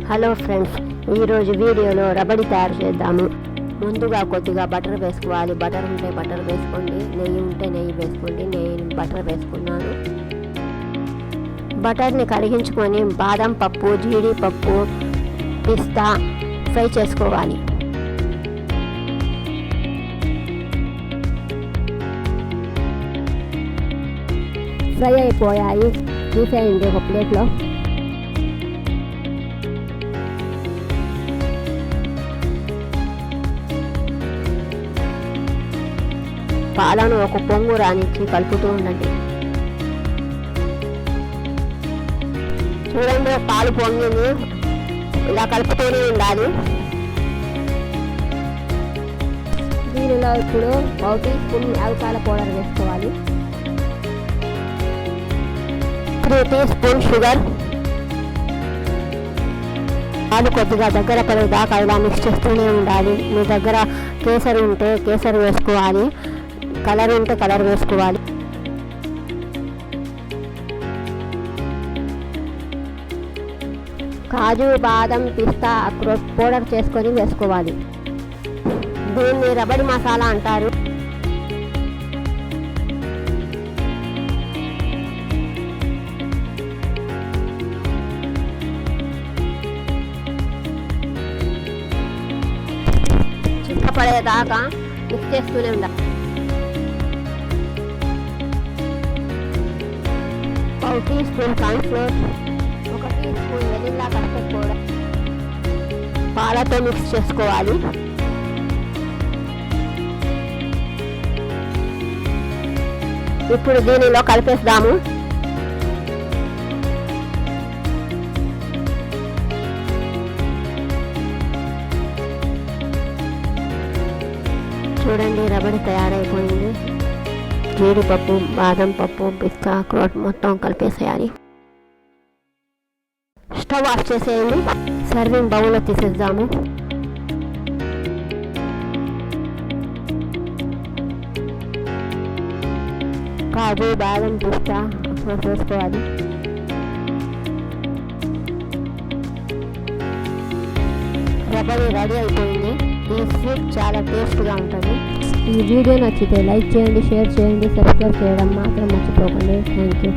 Hello friends, ఈరోజు వీడియోలో రబడి తయారు చేద్దాము. ముందుగా కొద్దిగా బటర్ వేసుకోవాలి. బటర్ ఉంటే బటర్ వేసుకోండి, నెయ్యి ఉంటే నెయ్యి వేసుకోండి. నేను బటర్ వేసుకున్నాను. బటర్ని కరిగించుకొని బాదం పప్పు, జీడిపప్పు, పిస్తా ఫ్రై చేసుకోవాలి. ఫ్రై అయిపోయాయి, తీసేయండి ఒక ప్లేట్లో. పాలను ఒక పొంగు రానిచ్చి కలుపుతూ ఉండండి. చూడండి, పాలు పొంగింది, ఇలా కలుపుతూనే ఉండాలి. దీనిలో ఇప్పుడు 1 టీ స్పూన్ యాలకుల పౌడర్ వేసుకోవాలి. 3 టీ స్పూన్ షుగర్. పాలు కొద్దిగా దగ్గర పడేదాకా ఇలా మిక్స్ చేస్తూనే ఉండాలి. మీ దగ్గర కేసరి ఉంటే కేసరి వేసుకోవాలి, కలర్ ఉంటే కలర్ వేసుకోవాలి. కాజు, బాదం, పిస్తా, అక్రోట్ పౌడర్ చేసుకొని వేసుకోవాలి. దీన్ని రబడి మసాలా అంటారు. చిక్కపడేదాకా మిక్స్ చేస్తూనే ఉండాలి. 1 teaspoon cornflour, 1 teaspoon vanilla custard powder పాలతో మిక్స్ చేసుకోవాలి. ఇప్పుడు దీనిలో కలిపేద్దాము. చూడండి, రబడి తయారైపోయింది. జీడిపప్పు, బాదం పప్పు, పిస్తా, అక్రోట్ మొత్తం కలిపేసేయాలి. స్టవ్ ఆఫ్ చేసేయండి. సర్వింగ్ బౌల్లో తీసేద్దాము. కాజు, బాదం, పిస్తా, అక్రోట్ వేసుకోవాలి. రబడి రెడీ అయిపోయింది. ఈ స్వీట్ చాలా టేస్ట్గా ఉంటుంది. ఈ వీడియో నచ్చితే లైక్ చేయండి, షేర్ చేయండి, సబ్స్క్రైబ్ చేయడం మాత్రం మర్చిపోకండి. Thank you.